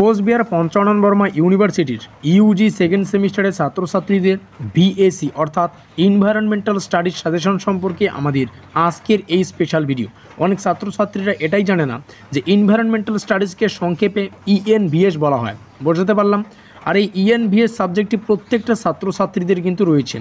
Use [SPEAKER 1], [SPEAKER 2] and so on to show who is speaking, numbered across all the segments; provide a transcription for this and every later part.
[SPEAKER 1] কোচবিহার পঞ্চানন বর্মা ইউনিভার্সিটির Yuji second সেমিস্টারের ছাত্রছাত্রীদের ভিএসি অর্থাৎ এনভায়রনমেন্টাল স্টাডিজ সাজেশন সম্পর্কে আমাদের আজকের এই স্পেশাল ভিডিও। অনেক ছাত্রছাত্রীরা এটাই জানে না যে এনভায়রনমেন্টাল স্টাডিজকে সংক্ষেপে ইএনভিএস বলা হয়। বোঝাতে পারলাম? আর এই ইএনভিএস সাবজেক্টটি প্রত্যেকটা ছাত্রছাত্রীদের কিন্তু রয়েছে।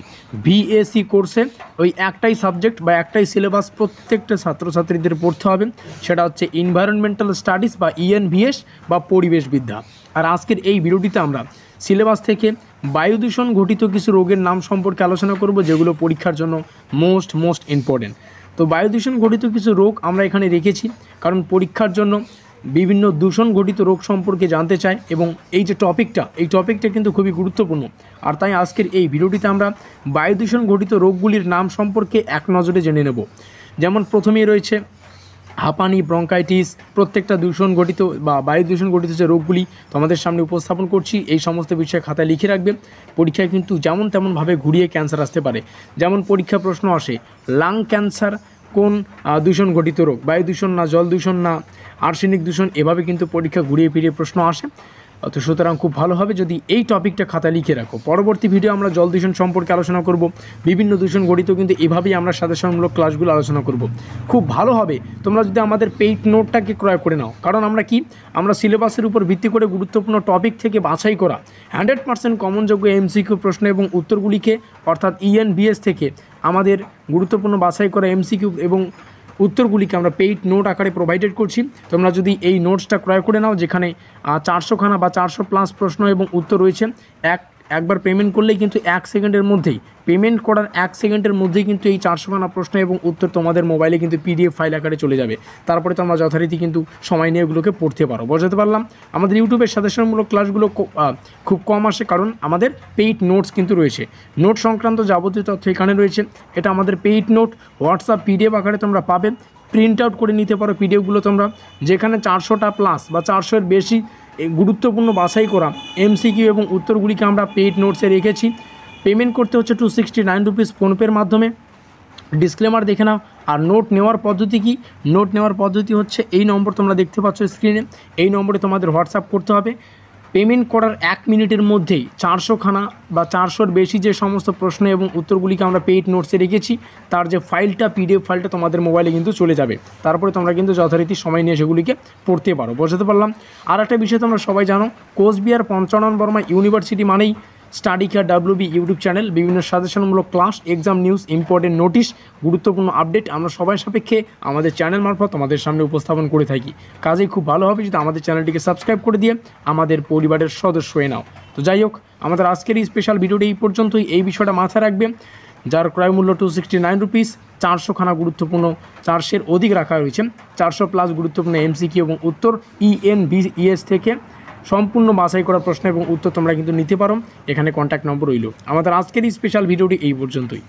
[SPEAKER 1] ভিএসি কোর্সে ওই একটাই সাবজেক্ট বা একটাই সিলেবাস প্রত্যেকটা ছাত্রছাত্রীদের পড়তে হবে, সেটা হচ্ছে এনভায়রনমেন্টাল স্টাডিজ বা ইএনভিএস বা পরিবেশবিদ্যা। আর আজকের এই ভিডিওটিতে আমরা সিলেবাস থেকে বায়ু দূষণ ঘটিত কিছু রোগের নাম সম্পর্কে আলোচনা করব, যেগুলো পরীক্ষার জন্য মোস্ট ইম্পর্টেন্ট। তো বায়ু দূষণ ঘটিত কিছু রোগ আমরা এখানে রেখেছি, কারণ পরীক্ষার জন্য বিভিন্ন দূষণ ঘটিত রোগ সম্পর্কে জানতে চাই এবং এই যে টপিকটা কিন্তু খুবই গুরুত্বপূর্ণ। আর তাই আজকের এই ভিডিওটিতে আমরা বায়ু দূষণ ঘটিত রোগগুলির নাম সম্পর্কে এক নজরে জেনে নেব। যেমন প্রথমেই রয়েছে হাঁপানি, ব্রঙ্কাইটিস। প্রত্যেকটা দূষণ ঘটিত বা বায়ু দূষণ ঘটিত যে রোগগুলি তোমাদের সামনে উপস্থাপন করছি, এই সমস্ত বিষয়ে খাতায় লিখে রাখবে। পরীক্ষায় কিন্তু যেমন তেমনভাবে ঘুরিয়ে ক্যান্সার আসতে পারে। যেমন পরীক্ষা প্রশ্ন আসে, লাং ক্যান্সার কোন দূষণ ঘটিত রোগ? বায়ু দূষণ না, জল দূষণ না, আর্সেনিক দূষণ? এভাবে কিন্তু পরীক্ষা ঘুরিয়ে ফিরিয়ে প্রশ্ন আসে। তো সুতরাং খুব ভালো হবে যদি এই টপিকটা খাতায় লিখে রাখো। পরবর্তী ভিডিও আমরা জল দূষণ সম্পর্কে আলোচনা করব। বিভিন্ন দূষণ ঘটিত কিন্তু এভাবেই আমরা সাজেশনমূলক ক্লাসগুলো আলোচনা করব। খুব ভালো হবে তোমরা যদি আমাদের পেইড নোটটাকে ক্রয় করে নাও, কারণ আমরা সিলেবাসের উপর ভিত্তি করে গুরুত্বপূর্ণ টপিক থেকে বাছাই করা 100% কমনযোগ্য এমসিকিউ প্রশ্ন এবং উত্তরগুলিকে, অর্থাৎ ইএনভিএস থেকে আমাদের গুরুত্বপূর্ণ বাছাই করা এমসিকিউ এবং উত্তরগুলিকে আমরা পেইড নোট আকারে প্রোভাইডেড করছি। তোমরা যদি এই নোটসটা ক্রয় করে নাও, যেখানে 400খানা বা 400+ প্রশ্ন এবং উত্তর রয়েছে, একবার পেমেন্ট করলেই কিন্তু 1 সেকেন্ডের মধ্যেই, পেমেন্ট করার 1 সেকেন্ডের মধ্যেই কিন্তু এই 400খানা প্রশ্ন এবং উত্তর তোমাদের মোবাইলে কিন্তু পিডিএফ ফাইল আকারে চলে যাবে। তারপরে তোমরা যথারীতি কিন্তু সময় নিয়ে এগুলোকে পড়তে পারো। বোঝাতে পারলাম? আমাদের ইউটিউবের সাজেশনমূলক ক্লাসগুলো খুব কম আসে, কারণ আমাদের পেইড নোটস কিন্তু রয়েছে। নোট সংক্রান্ত যাবতীয় তথ্য এখানে রয়েছে। এটা আমাদের পেইড নোট, হোয়াটসঅ্যাপ পিডিএফ আকারে তোমরা পাবে। প্রিন্ট আউট করে নিতে পারো পিডিএফগুলো তোমরা, যেখানে 400টা প্লাস বা 400-এর বেশি গুরুত্বপূর্ণ বাছাই করা এমসিকিউ এবং উত্তরগুলিকে আমরা পেইড নোটসে রেখেছি। পেমেন্ট করতে হচ্ছে 269 রুপিস ফোনপের মাধ্যমে। ডিসক্লেমার দেখে নাও। আর নোট নেওয়ার পদ্ধতি কি? নোট নেওয়ার পদ্ধতি হচ্ছে এই নম্বর তোমরা দেখতে পাচ্ছ স্ক্রিনে, এই নম্বরে তোমাদের হোয়াটসঅ্যাপ করতে হবে। পেমেন্ট করার 1 মিনিটের মধ্যেই 400খানা বা 400-এর বেশি যে সমস্ত প্রশ্ন এবং উত্তরগুলিকে আমরা পেইড নোটসে রেখেছি, তার যে ফাইলটা, পিডিএফ ফাইলটা তোমাদের মোবাইলে কিন্তু চলে যাবে। তারপরে তোমরা কিন্তু যথারীতি সময় নিয়ে সেগুলিকে পড়তে পারো। বোঝাতে পারলাম? আর একটা বিষয় তোমরা সবাই জানো, কোচবিহার পঞ্চানন বর্মা ইউনিভার্সিটি মানেই study care WB YouTube channel. বিভিন্ন সাজেশনমূলক class, exam news, important notice, গুরুত্বপূর্ণ আপডেট আমরা সবাই সাপেক্ষে আমাদের চ্যানেল মারফত তোমাদের সামনে উপস্থাপন করে থাকি। কাজেই খুব ভালো হবে যদি আমাদের চ্যানেলটিকে সাবস্ক্রাইব করে দিয়ে আমাদের পরিবারের সদস্য হয়ে নাও। তো যাই হোক, আমাদের আজকের এই স্পেশাল ভিডিওটি এই পর্যন্তই। এই বিষয়টা মাথায় রাখবে, যার ক্রয় মূল্য 269 রুপিস। 400খানা গুরুত্বপূর্ণ, 400-এর অধিক রাখা রয়েছে। 400+ গুরুত্বপূর্ণ এমসিকিউ এবং উত্তর ইএনভিএস থেকে সম্পূর্ণ বাছাই করা প্রশ্ন এবং উত্তর তোমরা কিন্তু নিতে পারো। এখানে কন্ট্যাক্ট নম্বর রইল। আমাদের আজকের এই স্পেশাল ভিডিওটি এই পর্যন্তই।